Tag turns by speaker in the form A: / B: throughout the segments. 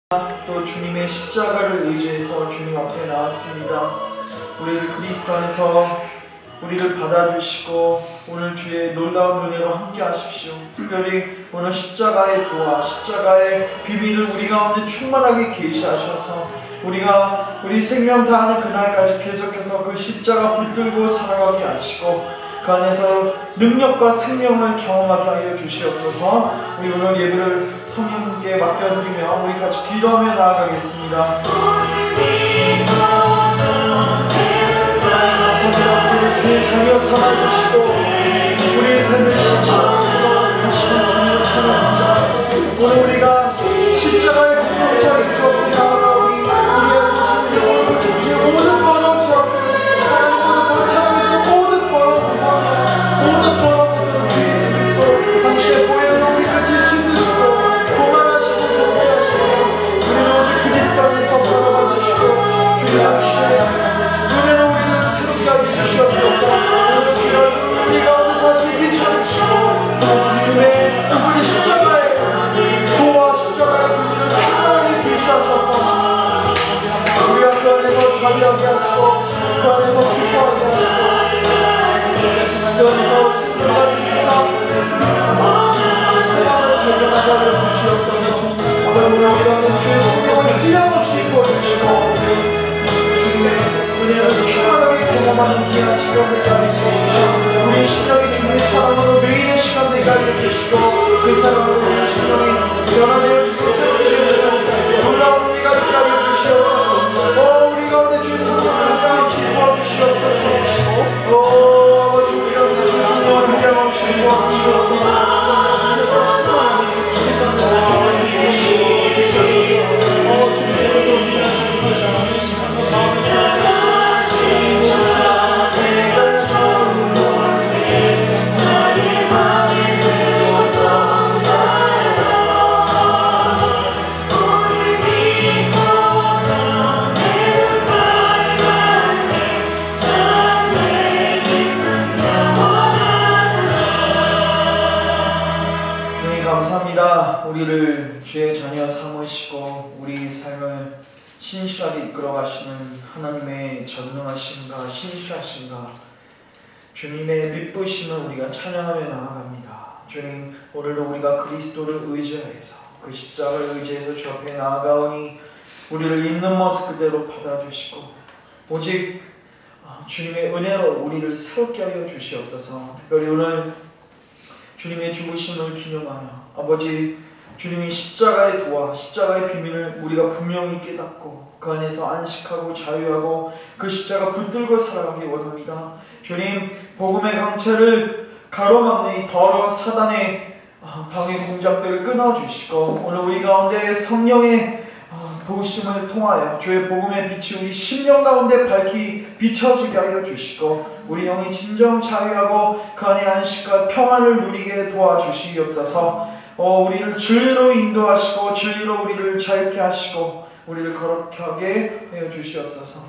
A: 또 주님의 십자가를 의지해서 주님 앞에 나왔습니다. 우리를 그리스도 안에서 우리를 받아주시고 오늘 주의 놀라운 은혜로 함께 하십시오. 특별히 오늘 십자가의 도와 십자가의 비밀을 우리 가운데 충만하게 계시하셔서 우리가 우리 생명 다하는 그날까지 계속해서 그 십자가 붙들고 살아가게 하시고 그 안에서 능력과 생명을 경험하게 하여 주시옵소서. 우리 오늘 예배를 성령님께 맡겨드리며 우리 같이 기도하며 나아가겠습니다. 감사합니다. 우리를 주의 자녀 삼아주시고 우리의 삶을 신실하게 하시는 주님을 찬양합니다. 오늘 우리가 십자가의 공동체를 주었고 나아가 우리의 모든 존재 모든 더러운 죄악들 하나님보다 사랑했던 모든 더러운 모든 더러운 것들을 주 예수 그리스도 당신의 보혈로 깨끗이 씻으시고 고만하시고 정죄하시고 우리는 오직 그리스도 안에서 받아주시고 주님 당신의 은혜로 우리를 새롭게 하게 주시옵소서. 오늘 우리 가운데 다시 비춰주시고 주님의 우리 십자가의 도와 십자가의 긍휼을 충만하게 주시옵소서. 우리가 그 안에서 자유하게 하시고 그 안에서 기뻐하게 하시고 그 안에서 생명과 생명과 사랑을 발견하게 하여 주시옵소서. 오늘 우리가 주의 성령을 희망없이 부어주시고 주님의 은혜를 충만하게 경험하는 귀한 시간 되게 하여 주십시오. 우리 심령이 주님의 사랑으로 매일의 시간 되게 하여 주시고 그 사랑으로 우리 심령이 변화되어 주시고 새로워지는 놀라운 은혜가 되게 하여 주시옵소서. 우리 가운데 주의 성령을 함께 부어주시옵소서. 아버지 우리 가운데 주의 성령을 함께 부어주시옵소서. 우리를 주의 자녀 삼으시고 우리 삶을 신실하게 이끌어가시는 하나님의 전능하심과 신실하심과 주님의 믿으심을 우리가 찬양하며 나아갑니다. 주님, 오늘도 우리가 그리스도를 의지하여서 그 십자가를 의지해서 주 앞에 나아가오니 우리를 있는 모습 그대로 받아주시고 오직 주님의 은혜로 우리를 새롭게 하여 주시옵소서. 특별히 오늘 주님의 죽으심을 기념하여 아버지 주님이 십자가의 도와 십자가의 비밀을 우리가 분명히 깨닫고 그 안에서 안식하고 자유하고 그 십자가 붙들고 살아가기 원합니다. 주님, 복음의 강체를 가로막는 이 더러운 사단의 방해 공작들을 끊어주시고 오늘 우리 가운데 성령의 도우심을 통하여 주의 복음의 빛이 우리 심령 가운데 밝히 비춰지게 하여 주시고 우리 영이 진정 자유하고 그 안에 안식과 평안을 누리게 도와주시옵소서. 우리를 진리로 인도하시고 진리로 우리를 자유케 하시고 우리를 거룩하게 하여 주시옵소서.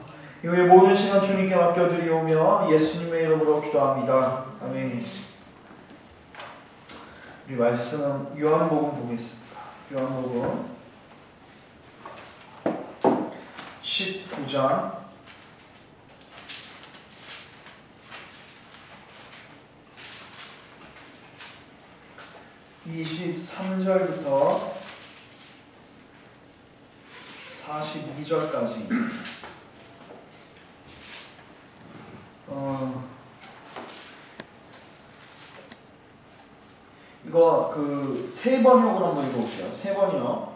A: 이후에 모든 시간 주님께 맡겨드리오며 예수님의 이름으로 기도합니다. 아멘. 우리 말씀은 요한복음 보겠습니다. 요한복음 19장 23절부터 42절까지 이거 그 세 번역으로 한번 읽어볼게요. 세 번역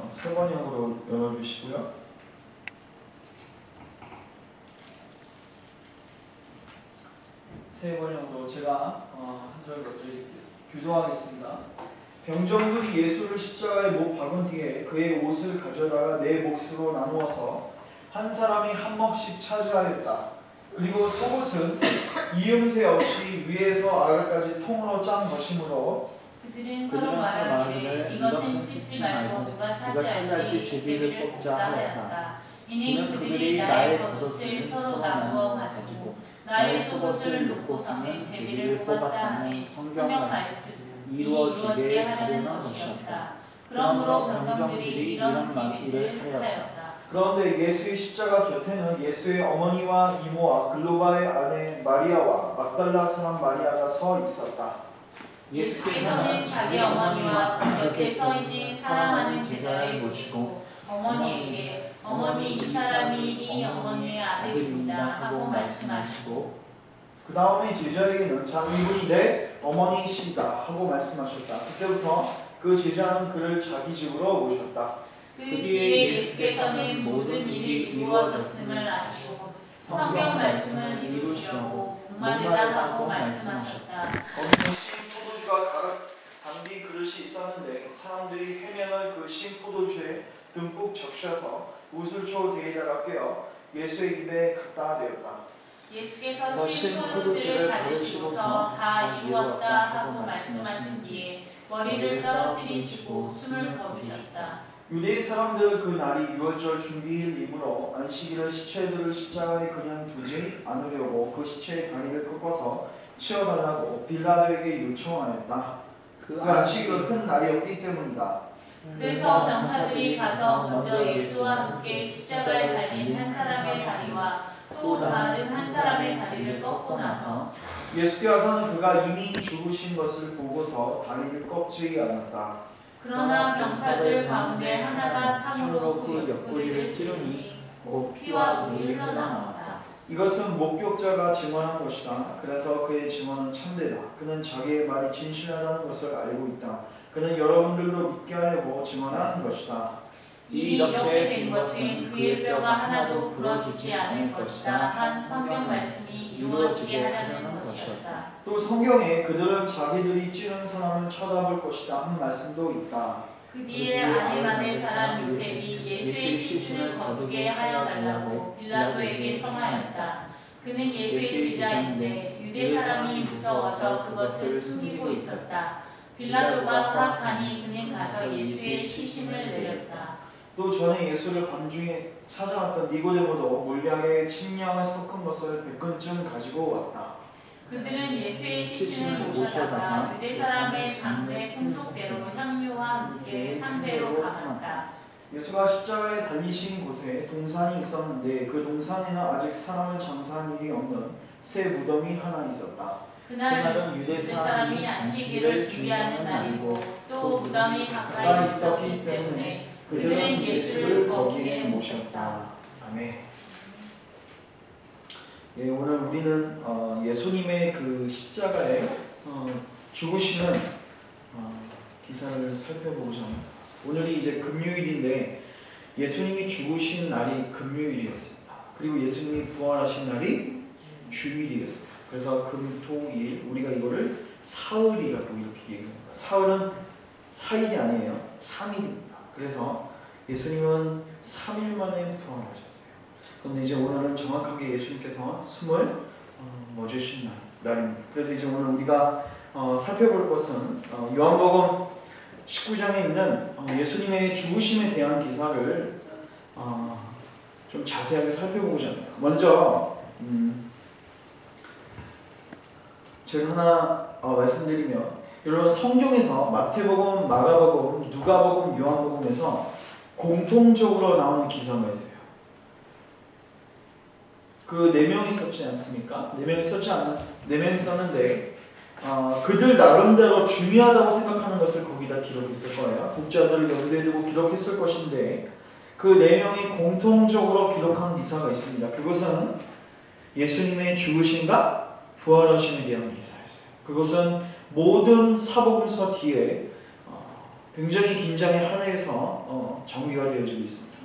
A: 세 번역으로 열어주시고요. 세 번역으로 제가 한 절 먼저 읽겠습니다. 교도하겠습니다. 병정들이 예수를 십자가에 못 박은 뒤에 그의 옷을 가져다가 네 몫으로 나누어서 한 사람이 한 몫씩 차지하였다. 그리고 속옷은 이음새 없이 위에서 아래까지 통으로 짠 것이므로
B: 그들은 서로 말하기를 이것은 찢지 말고 누가 차지할지 제비를 뽑자 하였다. 이는 그들이 나의 겉옷을 서로 나누어 가지고 나의 속옷을 놓고서는 제비를 뽑았다니 성경 말씀 이루어지게 하려는 것이었다. 그러므로 병정들이 이런 말을 하였다.
A: 그런데 예수의 십자가 곁에는 예수의 어머니와 이모와 글로바의 아내 마리아와 막달라 사람 마리아가 서 있었다.
B: 예수께서는 자기 어머니와 곁에 서 있는 사랑하는 제자를 보시고 어머니에게 어머니 이 사람이 이 어머니의 아들입니다 하고 말씀하시고
A: 그 다음에 제자에게는 자 이분이 내 어머니이시다 하고 말씀하셨다. 그때부터 그 제자는 그를 자기 집으로 모셨다.
B: 그 뒤에 예수께서는 모든 일이 이루어졌음을 아시고 성경 말씀을 이루시려고 목마르다 하고 말씀하셨다.
A: 거기는 신 포도주가 가득 담긴 그릇이 있었는데 사람들이 해면을 그 신 포도주에 듬뿍 적셔서 우슬초 데에다가 꿰어 예수의 입에 갖다 대었다.
B: 예수께서 신 포도주를 받으시고서 다 이루었다 하고 말씀하신 뒤에 머리를 떨어뜨리시고 숨을 거두셨다.
A: 유대 사람들은 그 날이 유월절 준비일이므로 안식일을 시체들을 십자가에 그냥 두지 않으려고 그 시체의 다리를 꺾어서 치워달라고 빌라도에게 요청하였다. 그 안식일은 큰 날이었기 때문이다.
B: 그래서 병사들이 가서 먼저 예수와 함께 십자가에 달린 한 사람의 다리와 또 다른 한 사람의 다리를 꺾고 나서
A: 예수께서는 그가 이미 죽으신 것을 보고서 다리를 꺾지 않았다.
B: 그러나 병사들 가운데 하나가 참으로 그 옆구리를 찌르니 곧 피와 물이 흘러나왔다.
A: 이것은 목격자가 증언한 것이다. 그래서 그의 증언은 참되다. 그는 자기의 말이 진실하다는 것을 알고 있다. 그는 여러분들도 믿게 하려고 증언한 것이다.
B: 이미 이렇게 된 것은 그의 뼈가 하나도 부러지지 않을 것이다 한 성경 말씀이 이루어지게 하려는 것이었다.
A: 또 성경에 그들은 자기들이 찌른 사람을 쳐다볼 것이다 한 말씀도 있다.
B: 그 뒤에 아리마네 사람 요셉이 예수의 시신을 거두게 하여 달라고 빌라도에게 청하였다. 그는 예수의 제자인데 유대 사람이 무서워서 그것을 숨기고 있었다. 빌라도가 허락하니 그는 가서 예수의 시신을 내렸다.
A: 또 전에 예수를 밤중에 찾아왔던 니고데모도 몰약에 침량을 섞은 것을 100근쯤 가지고 왔다.
B: 그들은 예수의 시신을 모셔다가 유대 사람의 장례 풍속대로 향유와 함께 상배로 감았다.
A: 예수가 십자가에 달리신 곳에 동산이 있었는데 그 동산에는 아직 사람을 장사한 일이 없는 새 무덤이 하나 있었다.
B: 그날은 유대 사람이 안식일을 준비하는 날이고 또 무덤이 가까이 있었기 때문에 그들은 예수를 거기에 모셨다.
A: 아멘. 예, 오늘 우리는 예수님의 그 십자가에 죽으시는 기사를 살펴보고자 합니다. 오늘이 이제 금요일인데 예수님이 죽으신 날이 금요일이었습니다. 그리고 예수님이 부활하신 날이 주일이었어요. 그래서 금, 토, 일 우리가 이거를 사흘이라고 이렇게 얘기합니다. 사흘은 4일이 아니에요. 3일입니다. 그래서 예수님은 3일 만에 부활하셨어요. 그런데 이제 오늘은 정확하게 예수님께서 숨을 멎으신 날입니다. 그래서 이제 오늘 우리가 살펴볼 것은 요한복음 19장에 있는 예수님의 죽으심에 대한 기사를 좀 자세하게 살펴보고자 합니다. 먼저 제가 하나 말씀드리면 여러분 성경에서 마태복음, 마가복음, 누가복음, 요한복음에서 공통적으로 나오는 기사가 있어요. 그 4명이 썼지 않습니까? 4명이 썼는데 그들 나름대로 중요하다고 생각하는 것을 거기다 기록했을 거예요. 독자들을 염두에 두고 기록했을 것인데 그 4명이 공통적으로 기록한 기사가 있습니다. 그것은 예수님의 죽으심과 부활하심에 대한 기사였어요. 그것은 모든 사복음서 뒤에 굉장히 긴 장의 하나에서 정리가 되어지고 있습니다.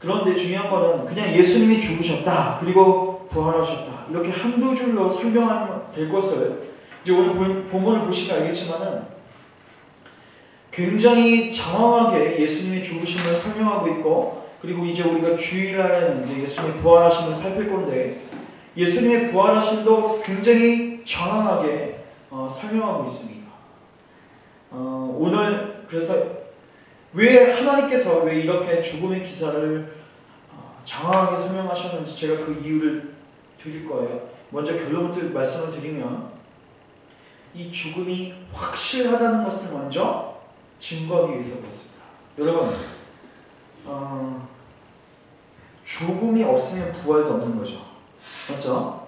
A: 그런데 중요한 거는 그냥 예수님이 죽으셨다 그리고 부활하셨다 이렇게 한두 줄로 설명하면 될 것을 이제 오늘 본문을 보시면 알겠지만은 굉장히 장황하게 예수님의 죽으심을 설명하고 있고 그리고 이제 우리가 주일날에는 이제 예수님의 부활하심을 살필 건데 예수님의 부활하심도 굉장히 장황하게 설명하고 있습니다. 오늘 그래서 왜 하나님께서 왜 이렇게 죽음의 기사를 장황하게 설명하셨는지 제가 그 이유를 드릴 거예요. 먼저 결론부터 말씀을 드리면 이 죽음이 확실하다는 것을 먼저 증거하기 위해서 그렇습니다. 여러분, 죽음이 없으면 부활도 없는 거죠. 맞죠?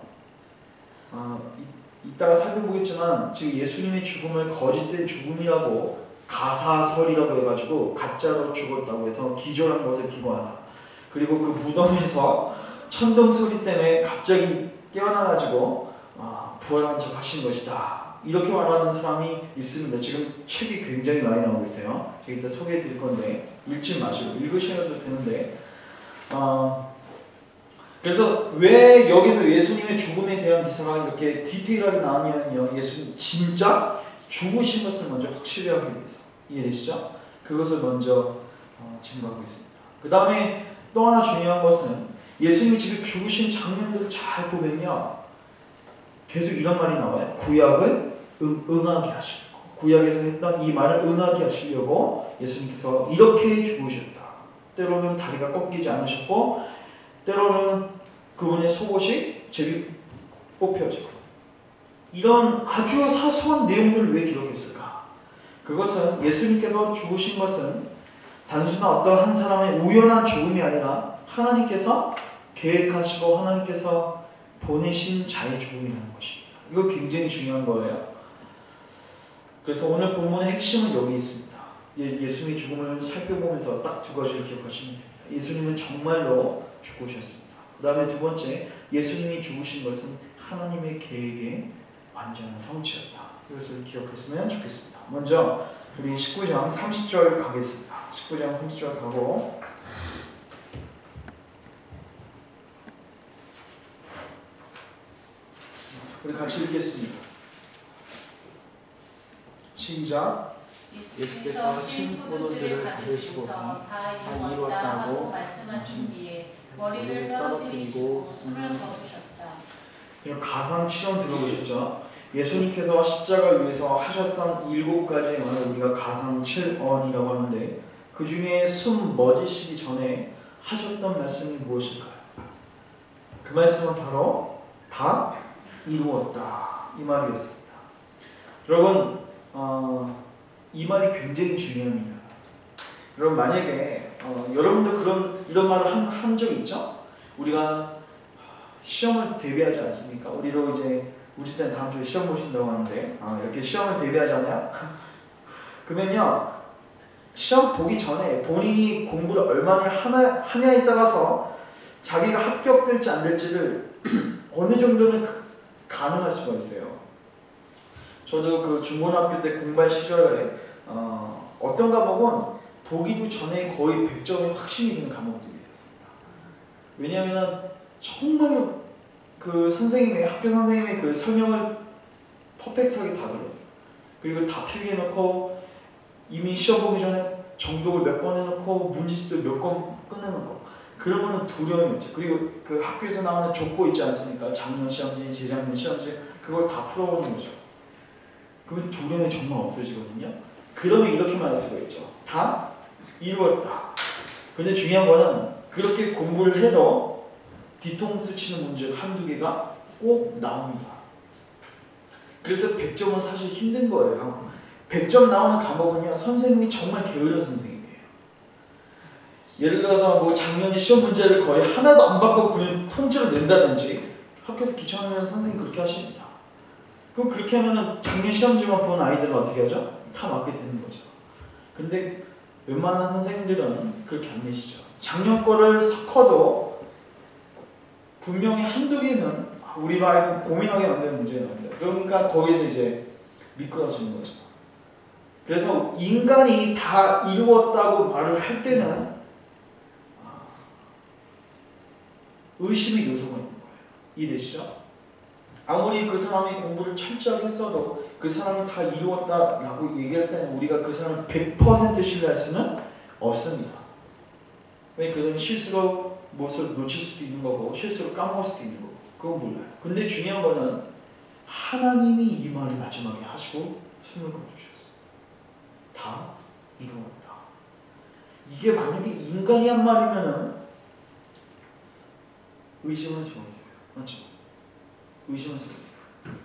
A: 이따가 살펴보겠지만 지금 예수님의 죽음을 거짓된 죽음이라고 가사설이라고 해가지고 가짜로 죽었다고 해서 기절한 것에 비교하다. 그리고 그 무덤에서 천둥 소리 때문에 갑자기 깨어나가지고 부활한 척 하신 것이다. 이렇게 말하는 사람이 있습니다. 지금 책이 굉장히 많이 나오고 있어요. 제가 이따 소개해 드릴 건데 읽지 마시고 읽으셔도 되는데 그래서 왜 여기서 예수님의 죽음에 대한 기사가 이렇게 디테일하게 나오냐면요. 예수님 진짜 죽으신 것을 먼저 확실히 하기 위해서. 이해되시죠? 그것을 먼저 증거하고 있습니다. 그 다음에 또 하나 중요한 것은 예수님이 지금 죽으신 장면들을 잘 보면요. 계속 이런 말이 나와요. 구약을 응하게 하시려고. 구약에서 했던 이 말을 응하게 하시려고 예수님께서 이렇게 죽으셨다. 때로는 다리가 꺾이지 않으셨고 때로는 그분의 속옷이 제비 뽑혀지고 이런 아주 사소한 내용들을 왜 기록했을까? 그것은 예수님께서 죽으신 것은 단순한 어떤 한 사람의 우연한 죽음이 아니라 하나님께서 계획하시고 하나님께서 보내신 자의 죽음이라는 것입니다. 이거 굉장히 중요한 거예요. 그래서 오늘 본문의 핵심은 여기 있습니다. 예수님의 죽음을 살펴보면서 딱 두 가지를 기억하시면 됩니다. 예수님은 정말로 죽으셨습니다. 그 다음에 두 번째, 예수님이 죽으신 것은 하나님의 계획의 완전한 성취였다. 이것을 기억했으면 좋겠습니다. 먼저 우리 19장 30절 가겠습니다. 19장 30절 가고 우리 같이 읽겠습니다. 시작.
B: 예수께서 신 포도주를 받으시고서 다 이루었다고 말씀하신 뒤에 머리를 떨어뜨리시고 숨을 거두셨다.
A: 그냥 가상실험 들어보셨죠? 예수님께서 십자가 위에서 하셨던 7가지의 말을 우리가 가상칠언이라고 하는데 그 중에 숨 멎으시기 전에 하셨던 말씀이 무엇일까요? 그 말씀은 바로 다 이루었다 이 말이었습니다. 여러분 이 말이 굉장히 중요합니다. 여러분 만약에 여러분도 이런 말을 한 적 있죠? 우리가 시험을 대비하지 않습니까? 우리도 이제 우리 쌤 다음 주에 시험 보신다고 하는데 이렇게 시험을 대비하잖아요. 그러면요 시험 보기 전에 본인이 공부를 얼마나 하냐에 따라서 자기가 합격될지 안 될지를 어느 정도는 가늠할 수가 있어요. 저도 그 중고등학교 때 공부할 시절에 어떤 과목은 보기도 전에 거의 100점이 확신이 되는 과목들이 있었습니다. 왜냐하면 정말 그 학교 선생님의 그 설명을 퍼펙트하게 다 들었어요. 그리고 다 필기해놓고 이미 시험 보기 전에 정독을 몇 번 해놓고 문제집도 몇 번 끝내는 거. 그러면은 두려움이 없죠. 그리고 그 학교에서 나오는 족보 있지 않습니까? 작년 시험지, 재작년 시험지 그걸 다 풀어오는 거죠. 그 두려움이 정말 없어지거든요. 그러면 이렇게 말할 수가 있죠. 다 이루었다. 근데 중요한 거는 그렇게 공부를 해도 뒤통수 치는 문제가 한두 개가 꼭 나옵니다. 그래서 100점은 사실 힘든 거예요. 100점 나오는 과목은요, 선생님이 정말 게으른 선생님이에요. 예를 들어서 뭐 작년에 시험 문제를 거의 하나도 안 받고 그냥 통째로 낸다든지 학교에서 귀찮으면 선생님이 그렇게 하십니다. 그럼 그렇게 하면은 작년 시험지만 본 아이들은 어떻게 하죠? 다 맞게 되는 거죠. 근데 웬만한 선생님들은 그렇게 안 내시죠. 작년 거를 섞어도 분명히 한두 개는 우리가 알고 고민하게 만드는 문제가 나옵니다. 그러니까 거기서 이제 미끄러지는 거죠. 그래서 인간이 다 이루었다고 말을 할 때는 의심의 요소가 있는 거예요. 이해되시죠? 아무리 그 사람이 공부를 철저하게 했어도 그 사람이 다 이루었다라고 얘기할 때는 우리가 그 사람을 100% 신뢰할 수는 없습니다. 왜냐면 그 사람이 실수로 무엇을 놓칠 수도 있는 거고 실수로 까먹을 수도 있는 거고 그건 몰라요. 근데 중요한 거는 하나님이 이 말을 마지막에 하시고 숨을 거두셨어요. 다 이루었다. 이게 만약에 인간이 한 말이면은 의심할 수가 있어요. 맞죠? 의심할 수가 있어요.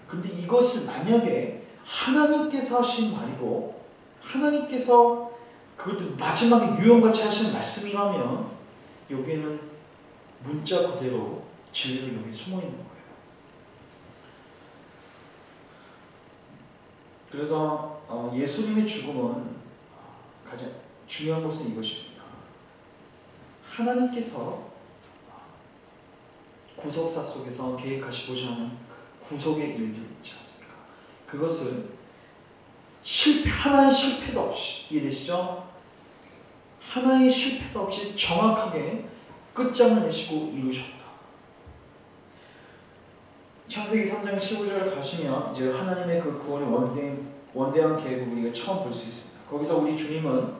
A: 근데 이것을 만약에 하나님께서 하신 말이고 하나님께서 그것도 마지막에 유언같이 하시는 말씀이라면 여기에는 문자 그대로 진리가 여기 숨어 있는 거예요. 그래서 예수님의 죽음은 가장 중요한 것은 이것입니다. 하나님께서 구속사 속에서 계획하시고자 하는 구속의 일들이 있지 않습니까? 그것을 하나의 실패도 없이, 이해되시죠? 하나의 실패도 없이 정확하게 끝장을 내시고 이루셨다. 창세기 3장 15절 가시면 이제 하나님의 그 구원의 원대한 계획을 우리가 처음 볼 수 있습니다. 거기서 우리 주님은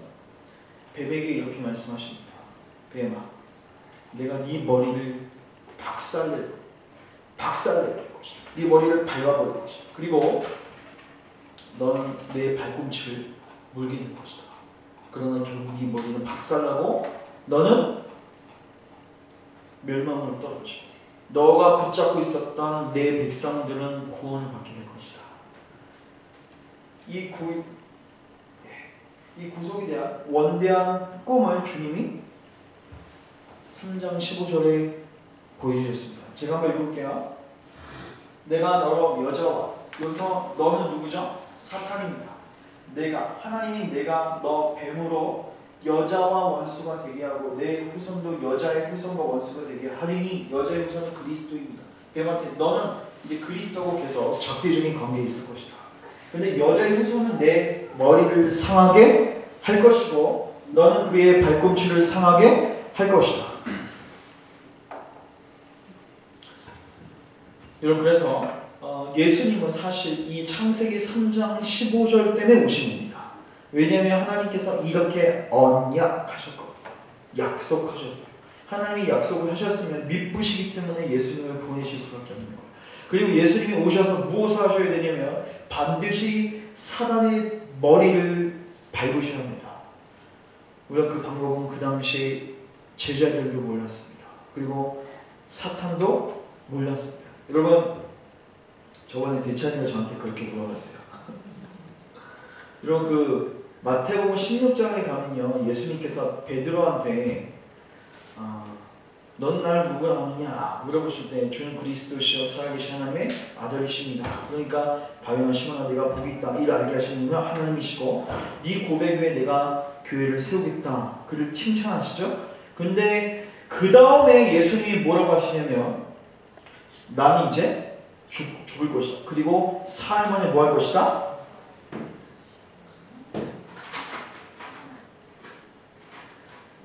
A: 뱀에게 이렇게 말씀하십니다. 뱀아, 내가 네 머리를 박살낼 것이다. 네 머리를 밟아버릴 것이다. 그리고 너는 내 발꿈치를 물게 될 것이다. 그러나 결국 네 머리는 박살나고 너는 멸망으로 떨어지고 너가 붙잡고 있었던 내 백성들은 구원을 받게 될 것이다. 이 구속에 대한 원대한 꿈을 주님이 3장 15절에 보여주셨습니다. 제가 한번 읽을게요. 내가 너로 여자와, 여기서 너는 누구죠? 사탄입니다. 하나님이 내가 너 뱀으로 여자와 원수가 되게 하고 내 후손도 여자의 후손과 원수가 되게 하리니, 여자의 후손은 그리스도입니다. 뱀한테 너는 이제 그리스도하고 계속 적대적인 관계에 있을 것이다. 그런데 여자의 후손은 내 머리를 상하게 할 것이고 너는 그의 발꿈치를 상하게 할 것이다. 여러분, 그래서 예수님은 사실 이 창세기 3장 15절 때문에 오신 겁니다. 왜냐하면 하나님께서 이렇게 언약하셨거든요. 약속하셨어요. 하나님이 약속을 하셨으면 믿으시기 때문에 예수님을 보내실 수밖에 없는 거예요. 그리고 예수님이 오셔서 무엇을 하셔야 되냐면 반드시 사단의 머리를 밟으셔야 합니다. 물론 그 방법은 그 당시 제자들도 몰랐습니다. 그리고 사탄도 몰랐습니다. 여러분, 저번에 대찬이가 저한테 그렇게 물어봤어요. 여러분, 그 마태복음 16장에 가면요, 예수님께서 베드로한테 넌 나를 누구라 하느냐 물어보실 때 주는 그리스도시여 살아계신 하나님의 아들이십니다. 그러니까 바요나 시몬아, 내가 복이 있다 이를 알게 하시는 분은 하나님이시고 네 고백 위에 내가 교회를 세우겠다, 그를 칭찬하시죠. 근데 그 다음에 예수님이 뭐라고 하시냐면 나는 이제 죽을 것이다. 그리고 사흘 만에 뭐 할 것이다?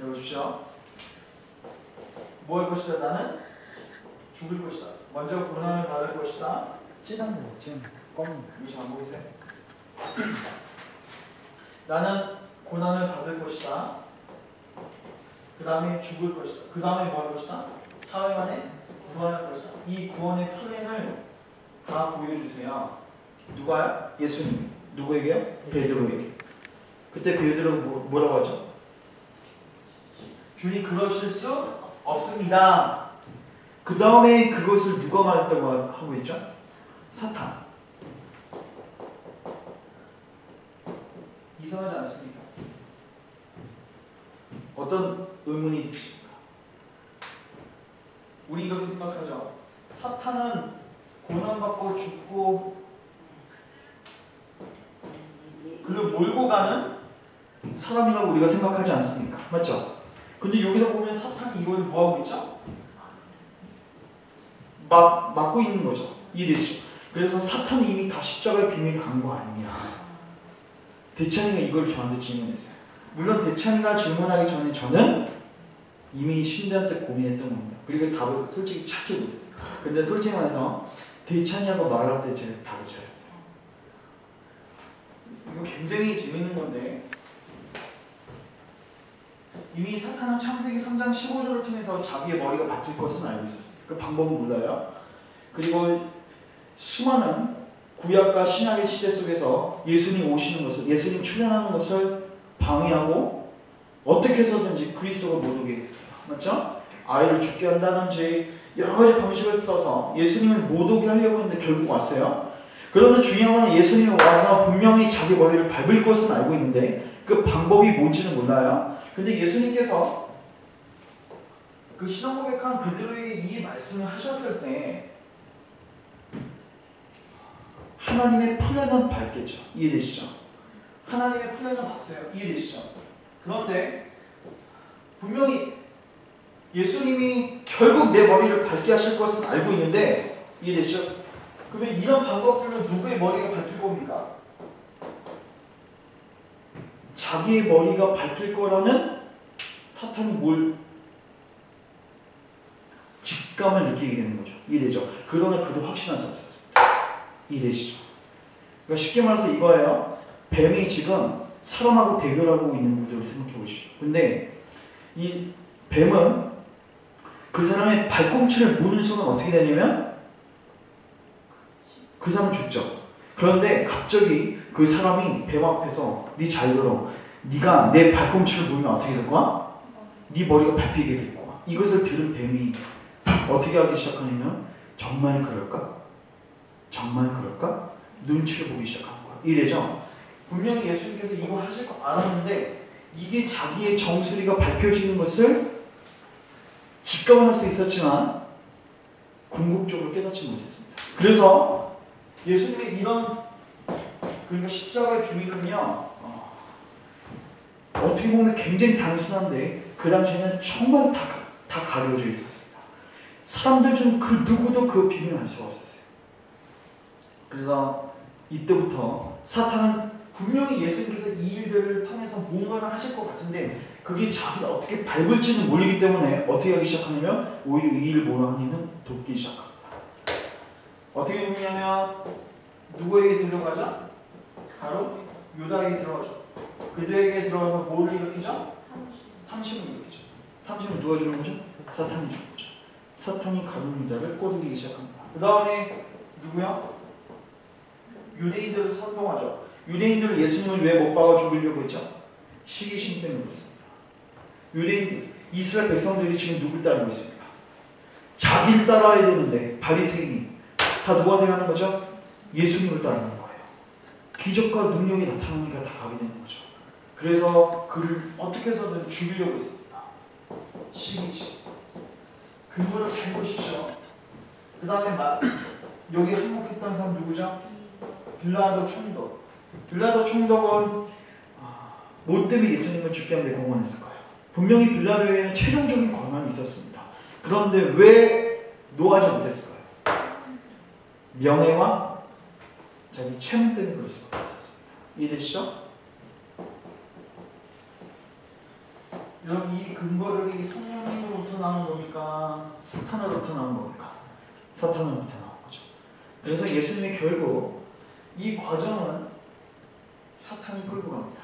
A: 보십시오. 뭐 할 것이다? 나는 죽을 것이다. 먼저 고난을 받을 것이다.
B: 찐한 거, 지금 껌.
A: 이거 잘 안 보이세요? 나는 고난을 받을 것이다. 그 다음에 죽을 것이다. 그 다음에 뭐 할 것이다? 사흘 만에 구원할 것이다. 이 구원의 플랜을 다 보여주세요. 누가요? 예수님. 누구에게요? 베드로에게. 그때 베드로가 뭐라고 하죠? 주님 그러실 수 없습니다. 그 다음에 그것을 누가 말했다고 하고 있죠? 사탄. 이상하지 않습니까? 어떤 의문이 드십니까? 우리 이렇게 생각하죠. 사탄은 고난받고 죽고 그를 몰고 가는 사람이라고 우리가 생각하지 않습니까? 맞죠? 근데 여기서 보면 사탄이 이걸 뭐하고 있죠? 막고 있는 거죠. 이해되시죠? 그래서 사탄이 이미 다 십자가의 비밀을 간 거 아니냐. 대찬이가 이걸 저한테 질문했어요. 물론 대찬이가 질문하기 전에 저는 이미 신대한테 고민했던 겁니다. 그리고 답을 솔직히 찾지 못했어요. 근데 솔직히 말해서 대찬이하고 말할 때 제가 답을 찾았어요. 이거 굉장히 재밌는 건데 이미 사탄은 창세기 3장 15절을 통해서 자기의 머리가 바뀔 것은 알고 있었어요. 그 방법은 몰라요. 그리고 수많은 구약과 신약의 시대 속에서 예수님 오시는 것을, 예수님 출현하는 것을 방해하고 어떻게 해서든지 그리스도가 못 오게 했어요. 맞죠? 아이를 죽게 한다든지 여러 가지 방식을 써서 예수님을 못 오게 하려고 했는데 결국 왔어요. 그런데 중요한 건 예수님이 와서 분명히 자기 머리를 밟을 것은 알고 있는데 그 방법이 뭔지는 몰라요. 근데 예수님께서 그 신앙 고백한 베드로에게 이 말씀을 하셨을 때 하나님의 플랜은 밟겠죠. 이해되시죠? 하나님의 플랜은 봤어요. 이해되시죠? 그런데 분명히 예수님이 결국 내 머리를 밟게 하실 것은 알고 있는데 이해되시죠? 그러면 이런 방법들로 누구의 머리가 밟힐 겁니까? 자기의 머리가 밟힐 거라는 사탄이 뭘 직감을 느끼게 되는 거죠. 이해되죠? 그러나 그도 확신할 수 없었습니다. 이해되시죠? 그러니까 쉽게 말해서 이거예요. 뱀이 지금 사람하고 대결하고 있는 구조를 생각해 보십시오. 근데 이 뱀은 그 사람의 발꿈치를 무는 순간 어떻게 되냐면 그 사람은 죽죠. 그런데 갑자기 그 사람이 뱀 앞에서 네 잘 들어. 네가 내 발꿈치를 물면 어떻게 될 거야? 네 머리가 밟히게 될 거야. 이것을 들은 뱀이 어떻게 하기 시작하냐면 정말 그럴까? 정말 그럴까? 눈치를 보기 시작하는 거야. 이래죠? 분명히 예수님께서 이거 하실 거 알았는데 이게 자기의 정수리가 밝혀지는 것을 직감할 수 있었지만 궁극적으로 깨닫지 못했습니다. 그래서 예수님의 이런 그러니까 십자가의 비밀은요 어떻게 보면 굉장히 단순한데 그 당시에는 정말 다 가려져 있었습니다. 사람들 중 그 누구도 그 비밀을 알 수가 없었어요. 그래서 이때부터 사탄은 분명히 예수님께서 이 일들을 통해서 뭔가를 하실 것 같은데 그게 자기가 어떻게 밟을지는 모르기 때문에 어떻게 하기 시작하냐면 오히려 이 일을 뭐라 하냐면 돕기 시작합니다. 어떻게 돕냐면 누구에게 들어가죠? 바로 유다에게 들어가죠. 그들에게 들어가서 뭐를 일으키죠? 탐심을 일으키죠. 탐심을 누가 주는 거죠? 사탄이 주는 거죠. 사탄이 가룟 유다를 꼬드기기 시작합니다. 그 다음에 누구요? 유대인들을 선동하죠. 유대인들은 예수님을 왜 못 박아 죽이려고 했죠? 시기심 때문에 그렇습니다. 유대인들, 이스라엘 백성들이 지금 누굴 따르고 있습니까? 자기를 따라야 되는데 바리새인이 다 누구한테 가는 거죠? 예수님을 따르는 거예요. 기적과 능력이 나타나니까 다 가게 되는 거죠. 그래서 그를 어떻게 해서든 죽이려고 했습니다. 시기심. 그거를 잘 보십시오. 그 다음에 여기 한몫했던 사람 누구죠? 빌라도 총독. 빌라도 총독은 뭐 때문에 예수님을 죽게 하는데 공헌했을 거예요. 분명히 빌라도에는 최종적인 권한이 있었습니다. 그런데 왜 노하지 못했을까요? 명예와 자기 체면 때문에 그럴 수밖에 없었습니다. 이해되시죠? 여러분 이 근거력이 성령님으로부터 나온 겁니까? 사탄으로부터 나온 겁니까? 사탄으로부터 나온 거죠. 그래서 예수님이 결국 이 과정은 사탄이 끌고 갑니다.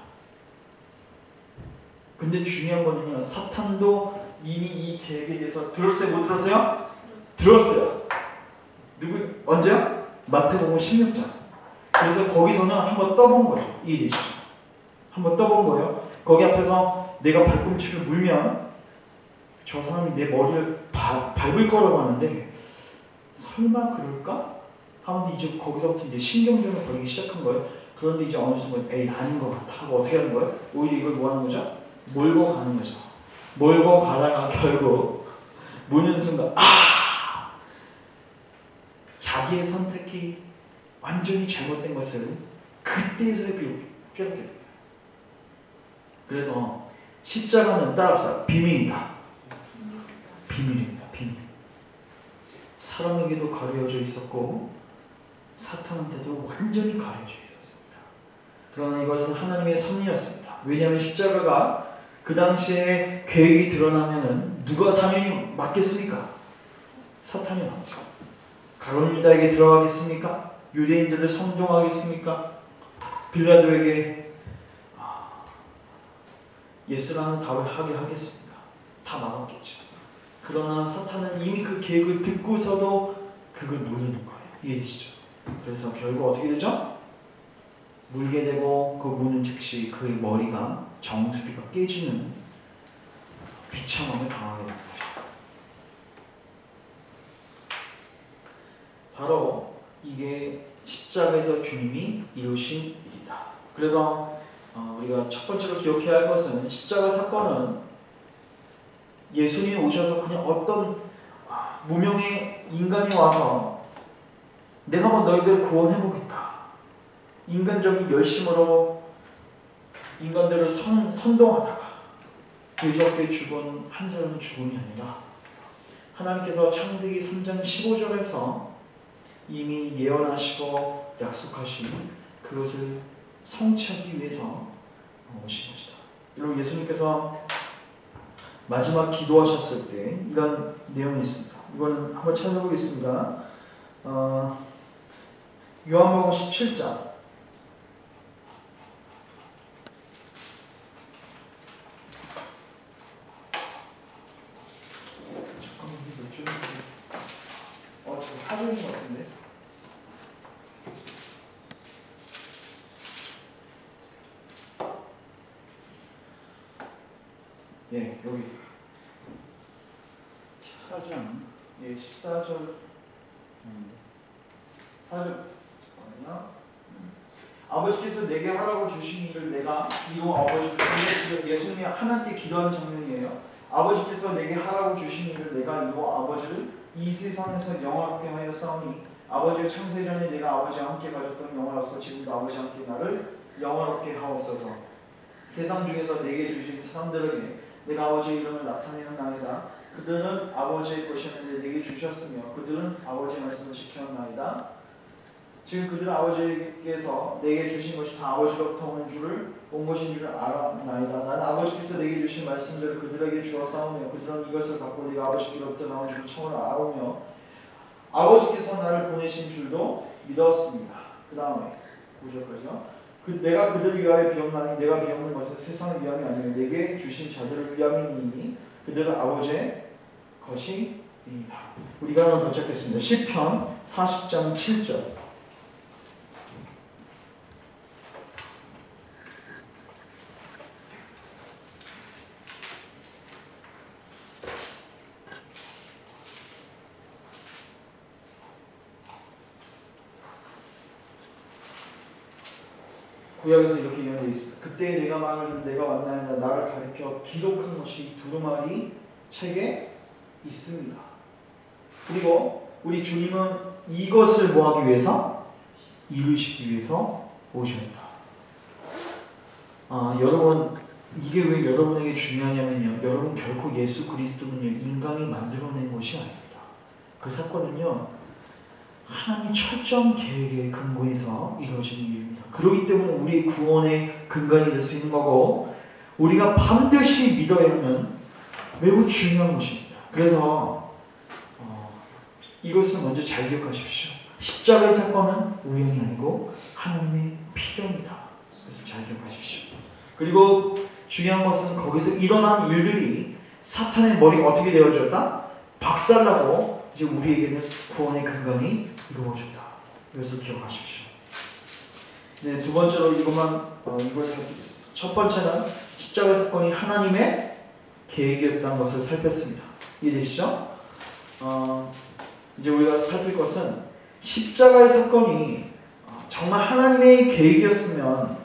A: 근데 중요한 거는요. 사탄도 이미 이 계획에 대해서 들었어요? 못 들었어요? 들었어요. 누구? 언제요? 마태복음 16장. 그래서 거기서는 한번 떠본 거예요. 이해되시죠? 한번 떠본 거예요. 거기 앞에서 내가 발꿈치를 물면 저 사람이 내 머리를 밟을 거라고 하는데 설마 그럴까? 하면서 이제 거기서부터 이제 신경전을 벌이기 시작한 거예요. 그런데 이제 어느 순간 에이 아닌 것 같아 하고 어떻게 하는 거예요? 오히려 이걸 뭐 하는 거죠? 몰고 가는 거죠. 몰고 가다가 결국 무는 순간 자기의 선택이 완전히 잘못된 것을 그때에서야 깨닫게 됩니다. 그래서 십자가는 따라합시다. 비밀이다. 비밀입니다. 비밀. 사람에게도 가려져 있었고 사탄한테도 완전히 가려져 있었습니다. 그러나 이것은 하나님의 섭리였습니다. 왜냐하면 십자가가 그 당시에 계획이 드러나면은 누가 당연히 맞겠습니까? 사탄이 맞죠. 가룟 유다에게 들어가겠습니까? 유대인들을 선동하겠습니까? 빌라도에게 예스라는 답을 하게 하겠습니까? 다 막았겠죠. 그러나 사탄은 이미 그 계획을 듣고서도 그걸 모르는 거예요. 이해되시죠? 그래서 결국 어떻게 되죠? 물게 되고 그 무는 즉시 그의 머리가 정수리가 깨지는 비참함을 당하게 됩니다. 바로 이게 십자가에서 주님이 이루신 일이다. 그래서 우리가 첫 번째로 기억해야 할 것은 십자가 사건은 예수님이 오셔서 그냥 어떤 무명의 인간이 와서 내가 뭐 너희들을 구원해보겠다. 인간적인 열심으로 인간들을 선동하다가 죄수없게 죽은 한 사람의 죽음이 아니라 하나님께서 창세기 3장 15절에서 이미 예언하시고 약속하신 그것을 성취하기 위해서 오신 것이다. 여러분, 예수님께서 마지막 기도하셨을 때 이런 내용이 있습니다. 이거는 한번 찾아보겠습니다. 요한복음 17장 지금 사정인 것 같은데. 예, 여기 14장, 예, 14절, 4절. 아버지께서 내게 하라고 주신 일을 내가 이루 아버지, 예수님이 하나님께 기도하는 장면이에요. 아버지께서 내게 하라고 주신 일을 내가 이루 아버지를 이 세상에서 영화롭게 하여 싸우니 아버지의 창세 전에 내가 아버지와 함께 가졌던 영화로서 지금도 아버지와 함께 나를 영화롭게 하옵소서. 세상 중에서 내게 주신 사람들에게 내가 아버지의 이름을 나타내었나이다. 그들은 아버지의 것이었는데 내게 주셨으며 그들은 아버지의 말씀을 지켰나이다. 지금 그들은 아버지께서 내게 주신 것이 다 아버지로부터 온 것인 줄 알았나이다. 나는 아버지께서 내게 주신 말씀들을 그들에게 주어 싸우며 그들은 이것을 갖고 내가 아버지께로부터 나온 줄을 처음으로 알아오며 아버지께서 나를 보내신 줄도 믿었습니다. 그 다음에 9절까지요. 내가 그들을 위하여 비옵나니 내가 비옵는 것은 세상을 위함이 아니요 내게 주신 자들을 위함이니 그들은 아버지의 것이니이다. 우리가 하나 더 찾겠습니다. 시편 40장 7절. 구약에서 이렇게 예언되어 있습니다. 그때 내가 말하기를 내가 왔나이다. 나를 가리켜 기록한 것이 두루마리 책에 있습니다. 그리고 우리 주님은 이것을 뭐하기 위해서? 이루시기 위해서 오셨다. 여러분, 이게 왜 여러분에게 중요하냐면요, 여러분 결코 예수 그리스도는요 인간이 만들어낸 것이 아닙니다. 그 사건은요 하나님의 철저한 계획에 근거해서 이루어진 일입니다. 그렇기 때문에 우리 구원의 근간이 될 수 있는 거고 우리가 반드시 믿어야 하는 매우 중요한 것입니다. 그래서 이것을 먼저 잘 기억하십시오. 십자가의 사건은 우연이 아니고 하나님의 필요입니다. 그것을 잘 기억하십시오. 그리고 중요한 것은 거기서 일어난 일들이 사탄의 머리가 어떻게 되어졌다? 박살나고 이제 우리에게는 구원의 근간이 이루어졌다. 이것을 기억하십시오. 네, 두 번째로 이걸 살피겠습니다. 첫 번째는 십자가 사건이 하나님의 계획이었다는 것을 살폈습니다. 이해되시죠? 이제 우리가 살필 것은 십자가의 사건이 정말 하나님의 계획이었으면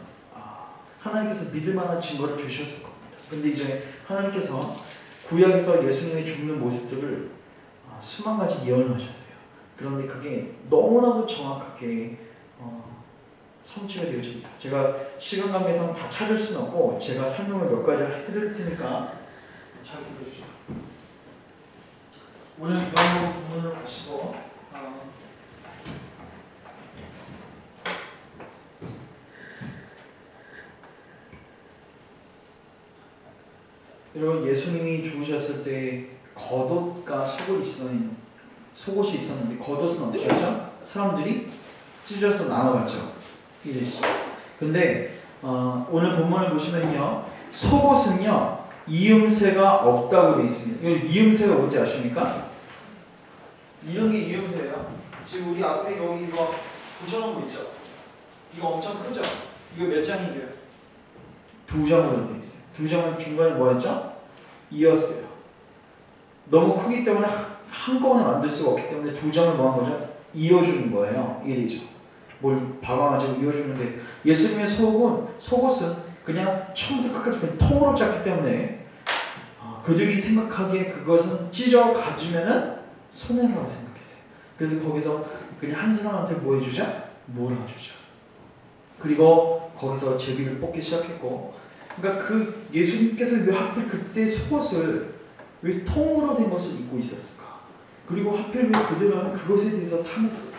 A: 하나님께서 믿을 만한 증거를 주셨을 겁니다. 그런데 이제 하나님께서 구약에서 예수님의 죽는 모습들을 수만 가지 예언을 하셨어요. 그런데 그게 너무나도 정확하게 성취가 되어집니다. 제가 시간 관계상 다 찾을 수는 없고 제가 설명을 몇 가지 해드릴 테니까 잘 들어주시죠. 오늘 영어 부분을 보시고 여러분, 예수님이 죽으셨을 때 겉옷과 속옷이 있었는데 겉옷은 어떻게 했죠? 사람들이 찢어서 나눠갔죠. 이랬죠. 근데 오늘 본문을 보시면요, 속옷은요 이음새가 없다고 되어 있습니다. 이 이음새가 뭔지 아십니까? 이런 게 이음새예요. 지금 우리 앞에 여기 이거 붙여놓은 거 있죠? 이거 엄청 크죠? 이거 몇 장이에요? 2장으로 되어 있어요. 2장은 중간에 뭐 했죠? 이었어요. 너무 크기 때문에 한꺼번에 만들 수가 없기 때문에 2장을 뭐 한 거죠? 이어주는 거예요. 일이죠. 뭘 박아가지고 이어주는데 예수님의 속옷은 그냥 처음부터 끝까지 그냥 통으로 짰기 때문에 그들이 생각하기에 그것은 찢어 가지면은 손해라고 생각했어요. 그래서 거기서 그냥 한 사람한테 뭐 해주자? 몰아주자. 그리고 거기서 제비를 뽑기 시작했고, 그러니까 그 예수님께서 왜 하필 그때 속옷을 왜 통으로 된 것을 입고 있었을까? 그리고 하필 왜 그들은 그것에 대해서 탐했을까?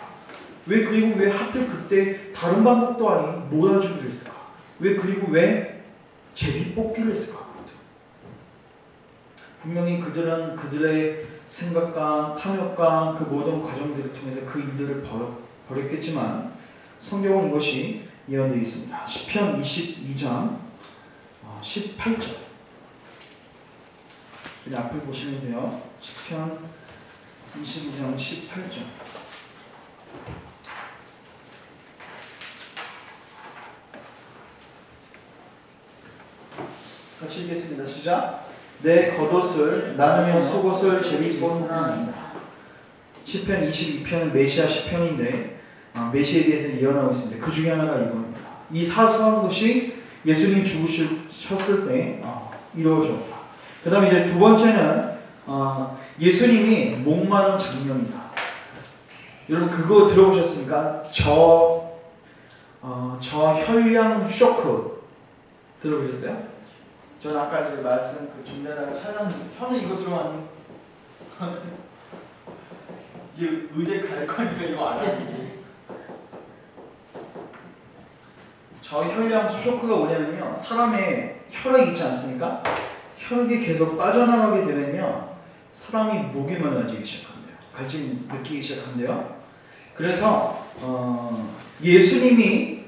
A: 그리고 왜 하필 그때 다른 방법도 아닌 몰아주기로 했을까? 그리고 왜 제비 뽑기를 했을까? 분명히 그들은 그들의 생각과 탐욕과 그 모든 과정들을 통해서 그 일들을 벌였겠지만 성경은 이것이 예언되어 있습니다. 시편 22장 18절. 그냥 앞을 보시면 돼요. 시편 22장 18절. 같이 읽겠습니다. 시작. 내 겉옷을 나누며 속옷을 제비꽃 하나이다. 시편 22편은 메시아 시편인데 메시아에 대해서 예언하고 있습니다. 그 중에 하나가 이겁니다. 이 사소한 것이 예수님 죽으셨을 때 이루어졌다. 그 다음에 이제 두 번째는 예수님이 목마른 장면이다. 여러분 그거 들어보셨습니까? 저 혈량 쇼크 들어보셨어요? 저는 아까 제가 말씀 준비하다가 찾았는데 현우 이거 들어봤니? 이게 의대 갈 거니까 이거 알아야지. 저혈량 쇼크가 뭐냐면요, 사람의 혈액이 있지 않습니까? 혈액이 계속 빠져나가게 되면요 사람이 목이 말라지기 시작한대요. 갈증 느끼기 시작한대요. 그래서 예수님이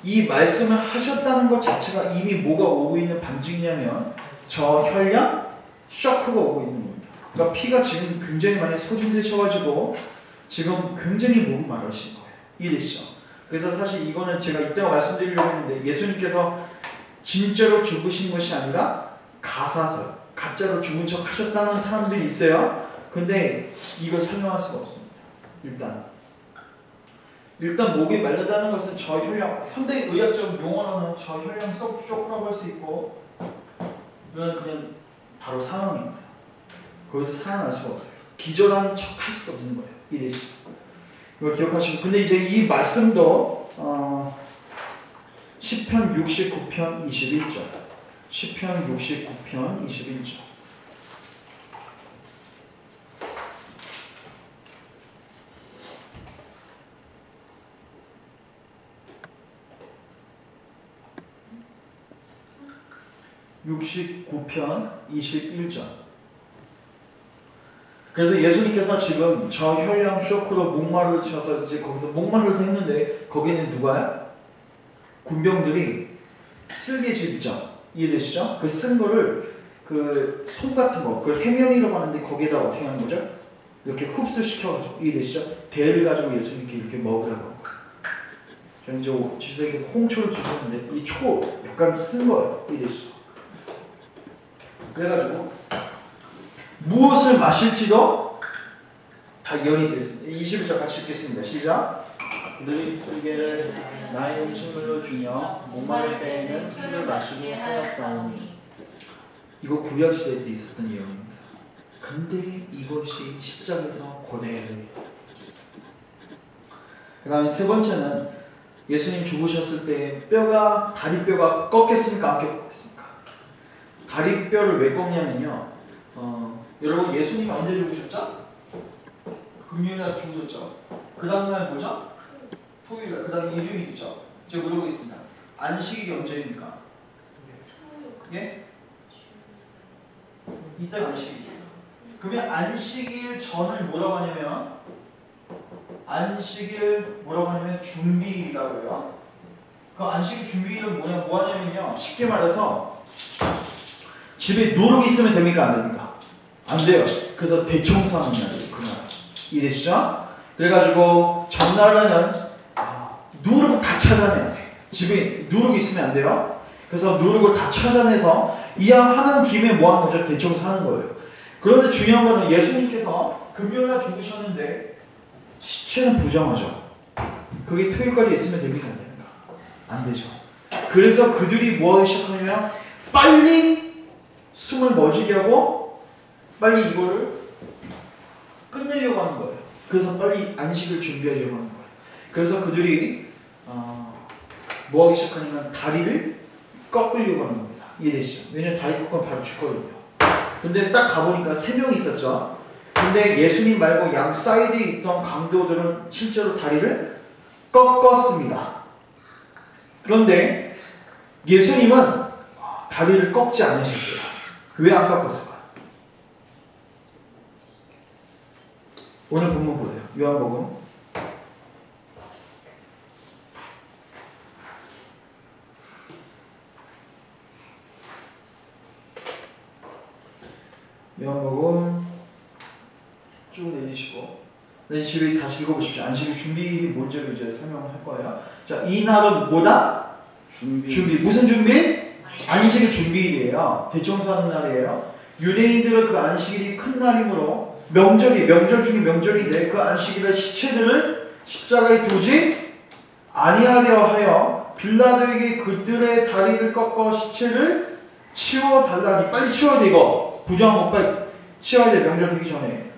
A: 이 말씀을 하셨다는 것 자체가 이미 뭐가 오고 있는 반증이냐면 저혈량 쇼크가 오고 있는 겁니다. 그러니까 피가 지금 굉장히 많이 소진되셔가지고 지금 굉장히 목이 마르신 거예요. 이랬죠. 그래서 사실 이거는 제가 이따가 말씀드리려고 했는데 예수님께서 진짜로 죽으신 것이 아니라 가사설, 가짜로 죽은 척 하셨다는 사람들이 있어요. 근데 이걸 설명할 수가 없습니다. 일단 목이 말르다는 것은 저혈량, 현대 의학적 용어로는 저혈량 쇼크라고 할 수 있고, 이건 그냥 바로 사망입니다. 거기서 살아날 수가 없어요. 기절한 척 할 수가 없는 거예요. 이래시. 이걸 기억하시고, 근데 이제 이 말씀도 시편 69편 21절, 시편 69편 21절. (69편 21절) 그래서 예수님께서 지금 저혈량 쇼크로 목마르셔서 이제 거기서 목마르다 했는데 거기는 누가요? 군병들이 쓸개질죠. 이해되시죠? 그 쓴 거를 그 솜 같은 거, 그걸 해면이라고 하는데 거기에다 어떻게 하는 거죠? 이렇게 흡수시켜가지고, 이해되시죠? 대를 가지고 예수님께 이렇게 먹으라고. 저는 이제 지수에게 홍초를 주셨는데 이 초 약간 쓴 거예요. 이해되시죠? 그래가지고 무엇을 마실지도 다 예언이 되어 있습니다. 21절 같이 읽겠습니다. 시작. 그들이 쓸개를 나의 음식물로 주며 목마를 때에는 술을 마시게 하였사오니. 이거 구약시대 때 있었던 예언입니다. 근데 이것이 십자가에서 고대로 그 다음에 세 번째는 예수님 죽으셨을 때 다리뼈가 꺾였습니까? 안 꺾였습니까? 다리뼈를 왜 꺾냐면요, 여러분 예수님이 언제 죽으셨죠? 금요일날 죽으셨죠? 그 다음날 뭐죠? 토요일날, 그 다음 일요일이죠? 제가 물어보고 있습니다. 안식일이 언제입니까? 예? 이따가 안식일이에요. 그러면 안식일 전을 뭐라고 하냐면 준비일이라고 해요. 그 안식일 준비일은 뭐 하냐면요, 쉽게 말해서 집에 누룩 있으면 됩니까? 안 됩니까? 안 돼요. 그래서 대청소하는 날이에요. 그날. 이해되시죠? 그래가지고 전날에는 누룩을 다 찾아내야 돼. 집에 누룩 있으면 안 돼요. 그래서 누룩을 다 찾아내서 이왕 하는 김에 뭐 하는 거죠? 대청소하는 거예요. 그런데 중요한 거는 예수님께서 금요일날 죽으셨는데 시체는 부정하죠. 그게 토요일까지 있으면 됩니까? 안 됩니까? 안 되죠. 그래서 그들이 뭐 하기 시작하냐면 빨리 숨을 멎게 하고 빨리 이거를 끝내려고 하는 거예요. 그래서 빨리 안식을 준비하려고 하는 거예요. 그래서 그들이 뭐 하기 시작하냐면 다리를 꺾으려고 하는 겁니다. 이해되시죠? 왜냐면 다리 꺾으면 바로 죽거든요. 근데 딱 가보니까 3명이 있었죠. 근데 예수님 말고 양 사이드에 있던 강도들은 실제로 다리를 꺾었습니다. 그런데 예수님은 다리를 꺾지 않으셨어요. 왜 안 꺾었을까요? 오늘 본문 보세요. 요한복음 '쭉 내리시고 집에 다시 읽어보십시오. 안식일 준비일이 뭔지를 이제 설명할 거예요. 자, 이 날은 뭐다? 준비. 무슨 준비? 안식일 준비일이에요. 대청소하는 날이에요. 유대인들은 그 안식일이 큰 날이므로 명절 중에 명절인데 그 안식일에 시체들을 십자가에 두지 아니하려 하여 빌라도에게 그들의 다리를 꺾어 시체를 치워달라니. 빨리 치워야 돼. 이거 부정한 거 빨리 치워야 돼. 명절 되기 전에.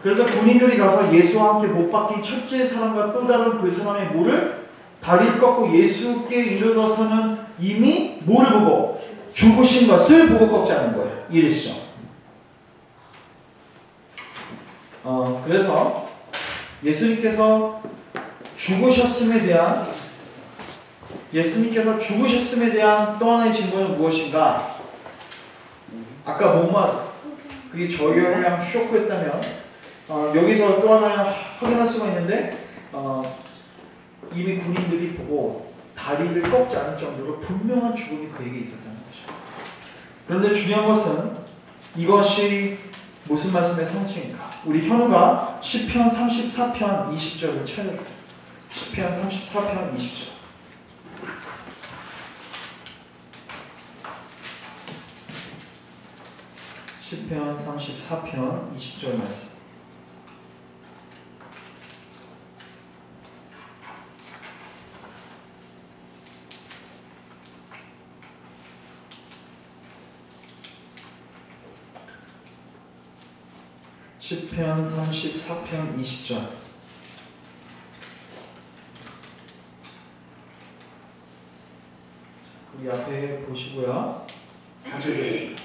A: 그래서 군인들이 가서 예수와 함께 못 박힌 첫째 사람과 또 다른 그 사람의 뭐를? 다리를 꺾고 예수께 이르러서는 이미 뭐를 보고? 죽으신 것을 보고 꺾지 않은 거예요. 이해되시죠? 그래서 예수님께서 죽으셨음에 대한 또 하나의 증거는 무엇인가? 아까 목마 그게 저희랑 쇼크였다면 여기서 또 하나 확인할 수가 있는데 이미 군인들이 보고 다리를 꺾지 않을 정도로 분명한 죽음이 그에게 있었다는 거죠. 그런데 중요한 것은 이것이 무슨 말씀의 상징인가? 우리 현우가 시편 34편 20절을 찾아줘요. 시편 34편 20절. 시편 34편 20절 말씀. 시편 34편 20절. 우리 앞에 보시고요. 같이 읽겠습니다.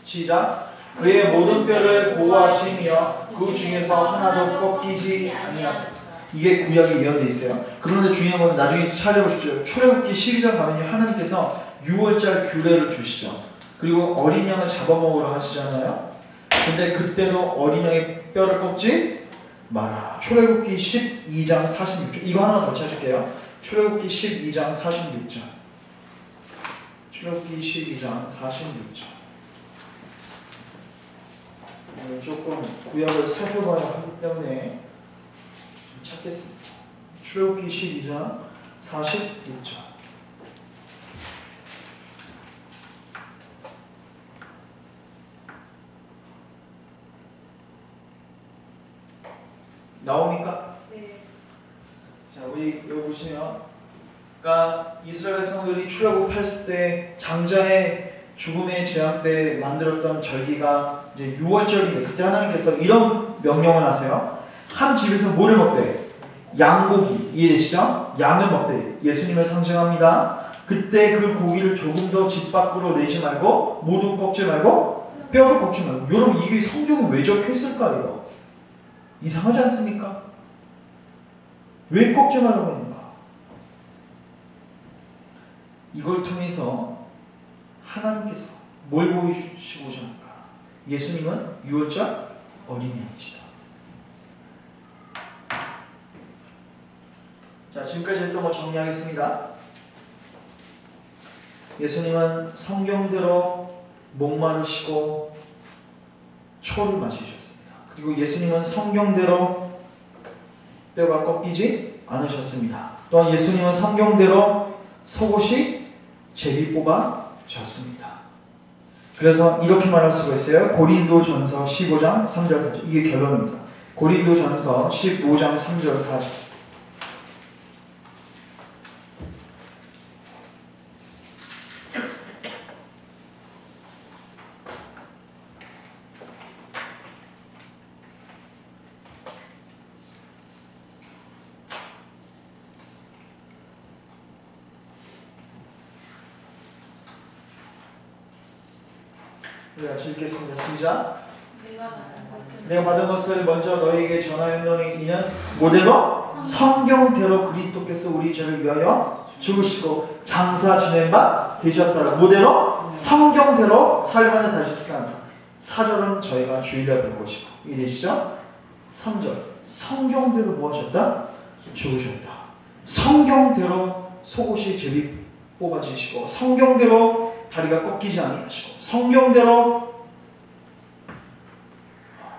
A: 시작. 그의 모든 뼈를 보호하시며 그 중에서 하나도 꺾이지 아니하다. 이게 구약에 예언되어 있어요. 그런데 중요한 건 나중에 찾아보십시오. 출애굽기 12장 가면 하나님께서 6월절 규례를 주시죠. 그리고 어린 양을 잡아먹으라 하시잖아요. 근데 그때도 어린 양의 뼈를 꺾지 마라. 출애굽기 12장 46절. 이거 하나 더 찾을게요. 출애굽기 12장 46절. 출애굽기 12장 46절. 조금 구약을 살펴봐야 하기 때문에 좀 찾겠습니다. 출애굽기 12장 46절. 나옵니까?
C: 네.
A: 자, 우리 여기 보시면, 그러니까 이스라엘 백성들이 출애굽했을 때 장자의 죽음의 재앙 때 만들었던 절기가 이제 6월절인데 그때 하나님께서 이런 명령을 하세요. 한 집에서 뭐를 먹대? 양고기. 이해되시죠? 양을 먹대. 예수님을 상징합니다. 그때 그 고기를 조금 더 집 밖으로 내지 말고 모두 꺾지 말고 뼈도 꺾지 말고. 여러분 이게 성경에 왜 적혀있을까요? 이상하지 않습니까? 왜 꺾지 말라고 했는가? 이걸 통해서 하나님께서 뭘 보여주시고자 합니까? 예수님은 유월절 어린이이시다. 자, 지금까지 했던 거 정리하겠습니다. 예수님은 성경대로 목마르시고 초를 마시셨습니다. 그리고 예수님은 성경대로 뼈가 꺾이지 않으셨습니다. 또한 예수님은 성경대로 속옷이 제비 뽑아졌습니다. 그래서 이렇게 말할 수가 있어요. 고린도전서 15장 3절 4절. 이게 결론입니다. 고린도전서 15장 3절 4절. 우리 같이 읽겠습니다. 시작. 내가 받은 것을 먼저 너희에게 전하였노니 이는 뭐대로? 성경대로 그리스도께서 우리 죄를 위하여 죽으시고 장사 지낸 바 되셨더라. 뭐대로? 성경대로 살면서 다시 쓰라. 4절은 저희가 주의를 볼 것이고 이해되시죠? 3절 성경대로 뭐 하셨다? 죽으셨다. 성경대로 속옷이 제비 뽑아지시고 성경대로 다리가 꺾이지 아니하시고 성경대로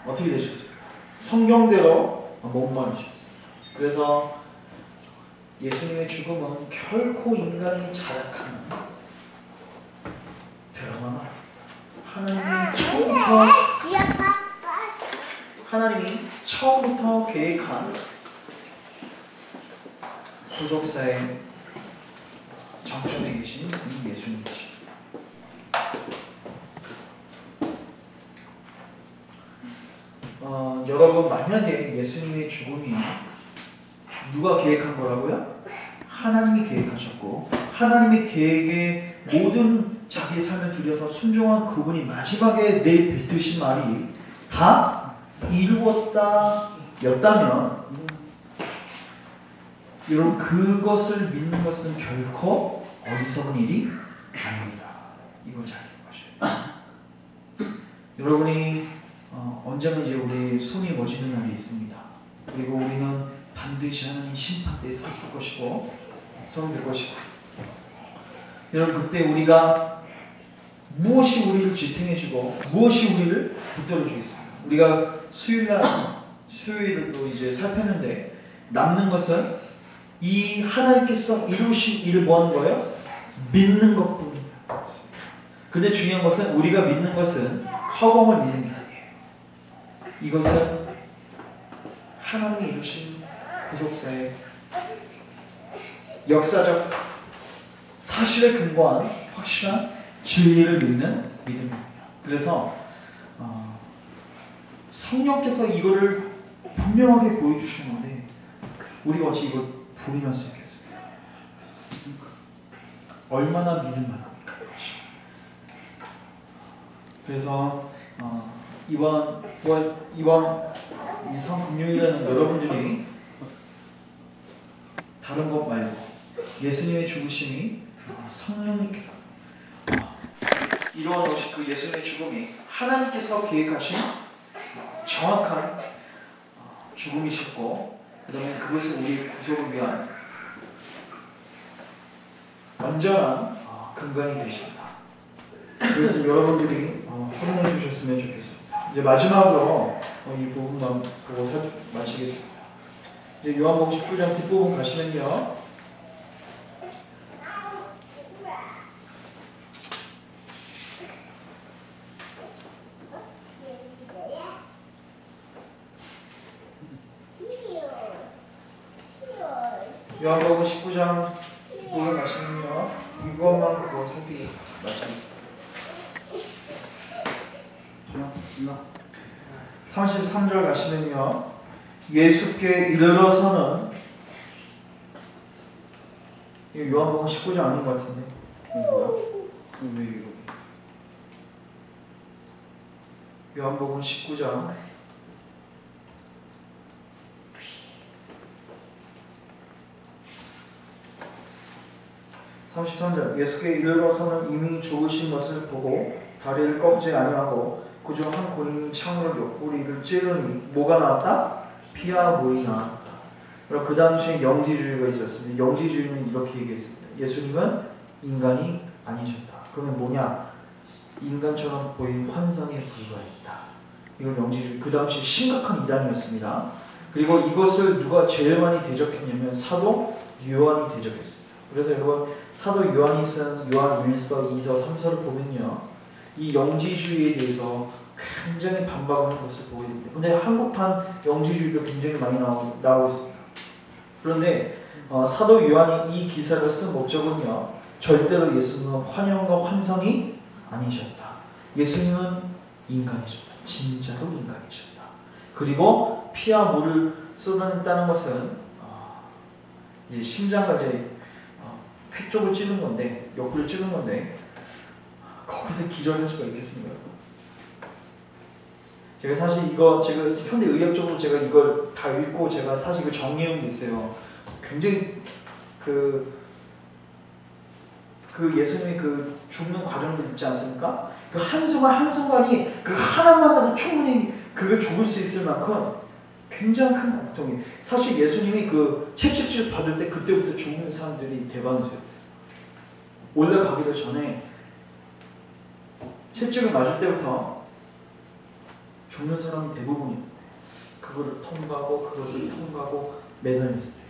A: 어떻게 되셨습니까? 성경대로 목마르셨어요. 그래서 예수님의 죽음은 결코 인간이 자작하는 드라마가 하나님이 처음부터 계획한 구속사의 정점에 계신 이 예수님이십니다. 여러분 만약에 예수님의 죽음이 누가 계획한 거라고요? 하나님이 계획하셨고 하나님의 계획에 모든 자기의 삶을 들여서 순종한 그분이 마지막에 내뱉으신 말이 다 이루었다 였다면 여러분 그것을 믿는 것은 결코 어리석은 일이 아닙니다. 이걸 잘 기억하셔야 돼요. 여러분이 언젠가 이제 우리 숨이 멎이는 날이 있습니다. 그리고 우리는 반드시 하나님 심판대에 섰을 것이고 서게 될 것이고 여러분 그때 우리가 무엇이 우리를 지탱해주고 무엇이 우리를 붙들어주겠습니까? 우리가 수요일도 이제 살폈는데 남는 것은 이 하나님께서 이루신 일을 뭐 하는 거예요? 믿는 것뿐입니다. 근데 중요한 것은 우리가 믿는 것은 허공을 믿는 게 아니에요. 이것은 하나님이 이루신 구속사의 역사적 사실에 근거한 확실한 진리를 믿는 믿음입니다. 그래서 성령께서 이거를 분명하게 보여주시는 건데 우리가 어찌 이걸 부인할 수 있겠습니까? 얼마나 믿을 만합니까? 그래서 이번 이 성금요일에는 여러분들이 다른 것 말고 예수님의 죽으심이 성령님께서 이루어 놓으신 그 예수님의 죽음이 하나님께서 계획하신 정확한 죽음이셨고 그 다음에 그것은 우리의 구속을 위한 완전한 근간이 되십니다. 그래서 여러분들이 확인해 주셨으면 좋겠습니다. 이제 마지막으로 이 부분만 보고 마치겠습니다. 이제 요한복음 19장 뒷부분 가시면요. 요한복음 19장 뒷부분 가시면요. 이것만 보고 마치겠습니다. 33절 가시면요. 예수께 이르러서는 요한복음 19장 아닌 것 같은데 요한복음 19장 33절 예수께 이르러서는 이미 죽으신 것을 보고 다리를 꺾지 아니하고 그중 한 군인이 창으로 옆구리를 찌르니 뭐가 나왔다? 피와 물이 나왔다. 그리고 그 당시에 영지주의가 있었습니다. 영지주의는 이렇게 얘기했습니다. 예수님은 인간이 아니셨다. 그러면 뭐냐? 인간처럼 보이는 환상에 불과했다. 이건 영지주의. 그 당시 심각한 이단이었습니다. 그리고 이것을 누가 제일 많이 대적했냐면 사도 요한이 대적했습니다. 그래서 여러분 사도 요한이 쓴 요한 1서, 2서, 3서를 보면요. 이 영지주의에 대해서 굉장히 반박하는 것을 보게 됩니다. 근데 한국판 영지주의도 굉장히 많이 나오고 있습니다. 그런데 사도 요한이 이 기사를 쓴 목적은요, 절대로 예수님은 환영과 환상이 아니셨다. 예수님은 인간이셨다. 진짜로 인간이셨다. 그리고 피와 물을 쏟아냈다는 것은 이제 심장까지 폐 쪽을 찌른 건데, 옆구리를 찌른 건데, 거기서 기절할 수가 있겠습니까? 제가 사실 이거 제가 현대 의학적으로 제가 이걸 다 읽고 제가 사실 이거 정리해온 게 있어요. 굉장히 그 예수님이 그 죽는 과정도 있지 않습니까? 그 한순간 한순간이 그 하나만으로 충분히 그게 죽을 수 있을 만큼 굉장히 큰 고통이. 사실 예수님이 그 채찍질 받을 때 그때부터 죽는 사람들이 대반수였대요. 올라가기도 전에 채찍을 맞을 때부터 죽는 사람이 대부분이었대. 그거를 통과하고 그것을 통과하고 매달렸을 때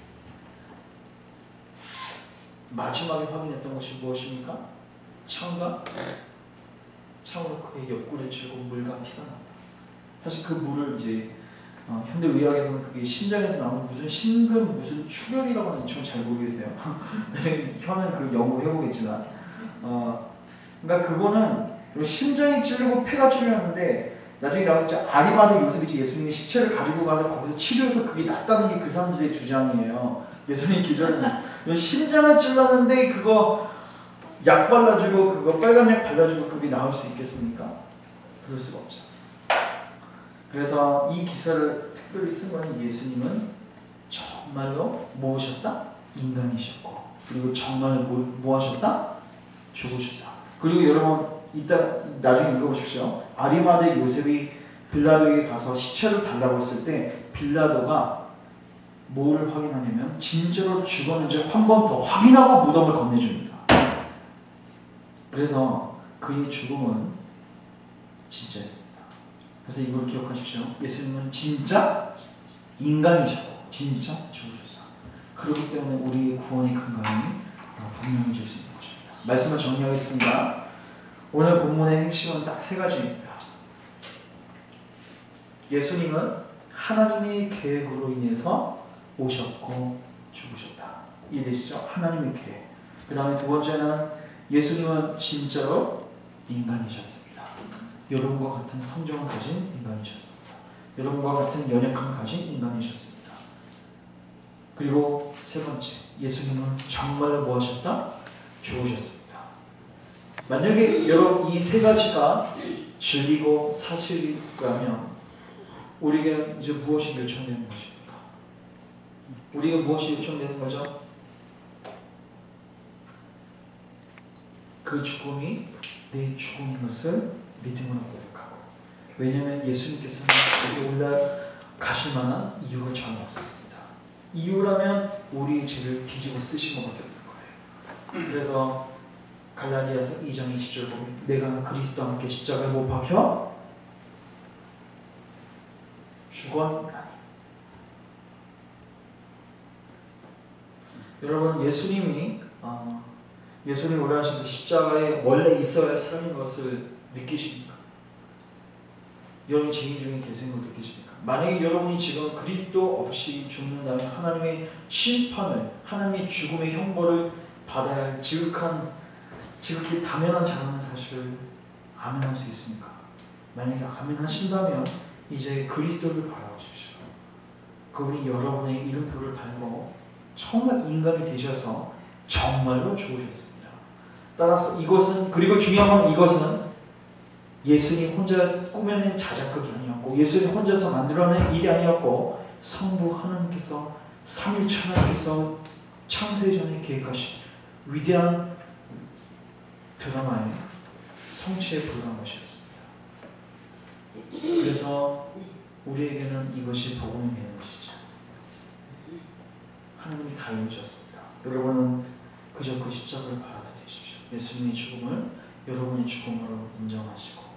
A: 마지막에 확인했던 것이 무엇입니까? 창으로 그의 옆구리를 찌르고 물과 피가 났다. 사실 그 물을 이제 현대 의학에서는 그게 심장에서 나오는 무슨 심근 무슨 출혈이라고 하는지 저는 잘 모르겠어요. 혀는 그 연구 해보겠지만, 그러니까 그거는 심장이 찔리고 폐가 찔렸는데 나중에 나왔죠. 아리마대 요셉이 예수님이 시체를 가지고 가서 거기서 치료해서 그게 낫다는 게 그 사람들의 주장이에요. 예수님 기절은 심장을 찔렀는데 그거 약 발라주고 그거 빨간 약 발라주고 그게 나을 수 있겠습니까? 그럴 수가 없죠. 그래서 이 기사를 특별히 쓴 거는 예수님은 정말로 무엇이었다? 인간이셨고, 그리고 정말 뭐 하셨다? 죽으셨다. 그리고 여러분 이따 나중에 읽어보십시오. 아리마대 요셉이 빌라도에게 가서 시체를 달라고 했을 때 빌라도가 뭐를 확인하냐면 진짜로 죽었는지 한 번 더 확인하고 무덤을 건네줍니다. 그래서 그의 죽음은 진짜였습니다. 그래서 이걸 기억하십시오. 예수님은 진짜 인간이셨고 진짜 죽으셨다. 그렇기 때문에 우리의 구원의 근간이 분명해질 수 있는 것입니다. 말씀을 정리하겠습니다. 오늘 본문의 핵심은 딱 세 가지입니다. 예수님은 하나님의 계획으로 인해서 오셨고 죽으셨다. 이해되시죠? 하나님의 계획. 그 다음에 두 번째는 예수님은 진짜로 인간이셨습니다. 여러분과 같은 성정을 가진 인간이셨습니다. 여러분과 같은 연약함을 가진 인간이셨습니다. 그리고 세 번째, 예수님은 정말로 무엇이었다? 죽으셨습니다. 만약에 여러분 이 세 가지가 진리고 사실이라면 우리에게 이제 무엇이 요청되는 것입니까? 우리가 무엇이 요청되는 거죠? 그 죽음이 내 죽음인 것을 믿음으로 고백하고. 왜냐하면 예수님께서는 여기 올라가실 만한 이유가 전혀 없었습니다. 이유라면 우리의 죄를 뒤집어 쓰신 것밖에 없는 거예요. 그래서 갈라디아서 2장 20절 보면 내가 그리스도와 함께 십자가에 못 박혀 죽었나니. 여러분 예수님이 올라가신 그 십자가에 원래 있어야 할 사람인 것을 느끼십니까? 여러분 죄인 중에 계신 걸 느끼십니까? 만약에 여러분이 지금 그리스도 없이 죽는다면 하나님의 심판을, 하나님의 죽음의 형벌을 받아야 할 지극히 당연한 자라는 사실을 아멘할 수 있습니까? 만약에 아멘하신다면 이제 그리스도를 바라보십시오. 그분이 여러분의 이름표를 달고 정말 인간이 되셔서 정말로 죽으셨습니다. 따라서 이것은, 그리고 중요한 건 이것은 예수님 혼자 꾸며낸 자작극이 아니었고 예수님 혼자서 만들어낸 일이 아니었고 성부 하나님께서 삼위일체 하나님께서 창세 전에 계획하신 위대한 드라마의 성취에 불과한 것이었습니다. 그래서 우리에게는 이것이 복음이 되는 것이죠. 하나님이 다 이루셨습니다. 여러분은 그저 그 십자가를 받아들이십시오. 예수님의 죽음을 여러분의 죽음으로 인정하시고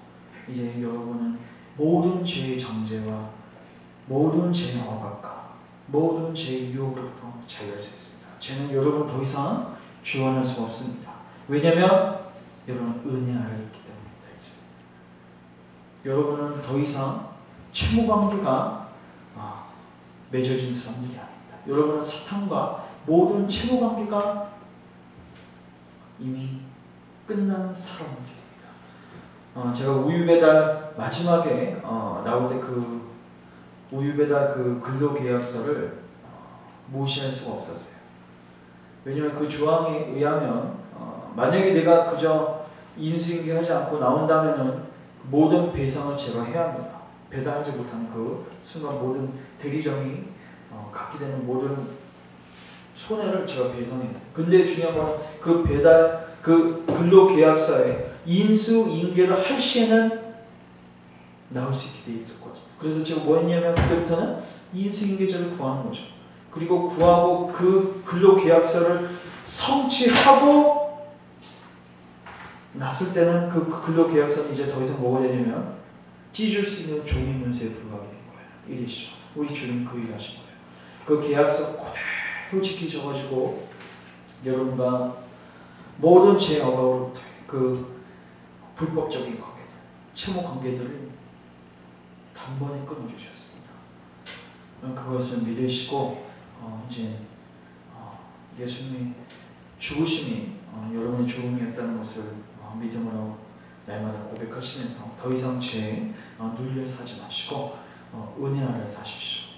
A: 이제 여러분은 모든 죄의 정죄와 모든 죄의 억압과 모든 죄의 유혹으로부터 자유할 수 있습니다. 죄는 여러분 더 이상 주관할 수가 없습니다. 왜냐하면 여러분 은혜 아래 있기 때문입니다. 여러분은 더 이상 채무관계가 맺어진 사람들이 아닙니다. 여러분은 사탄과 모든 채무관계가 이미 끝난 사람들입니다. 제가 우유배달 마지막에 나올 때 그 우유배달 그 근로계약서를 무시할 수가 없었어요. 왜냐하면 그 조항에 의하면 만약에 내가 그저 인수인계하지 않고 나온다면은 모든 배상을 제가 해야 합니다. 배달하지 못하는 그 순간 모든 대리점이 갖게 되는 모든 손해를 제가 배상해요. 근데 중요한 건 그 배달 그 근로계약서에 인수인계를 할 시에는 나올 수 있게 돼 있었거든요. 그래서 제가 뭐 했냐면 그때부터는 인수인계자를 구하는 거죠. 그리고 구하고 그 근로계약서를 성취하고 났을 때는 그 근로계약서는 이제 더 이상 뭐가 되냐면 찢을 수 있는 종이 문서에 불과하게 된 거예요. 이리시오. 우리 주님 그 일을 하신 거예요. 그 계약서 그대로 지키셔가지고 여러분과 모든 죄 어가로부터 그 불법적인 관계들, 채무 관계들을 단번에 끊어주셨습니다. 그것을 믿으시고 이제 예수님의 죽으심이 여러분의 죽음이었다는 것을 믿음으로 날마다 고백하시면서 더 이상 죄에 눌려 사지 마시고 은혜 아래 사십시오.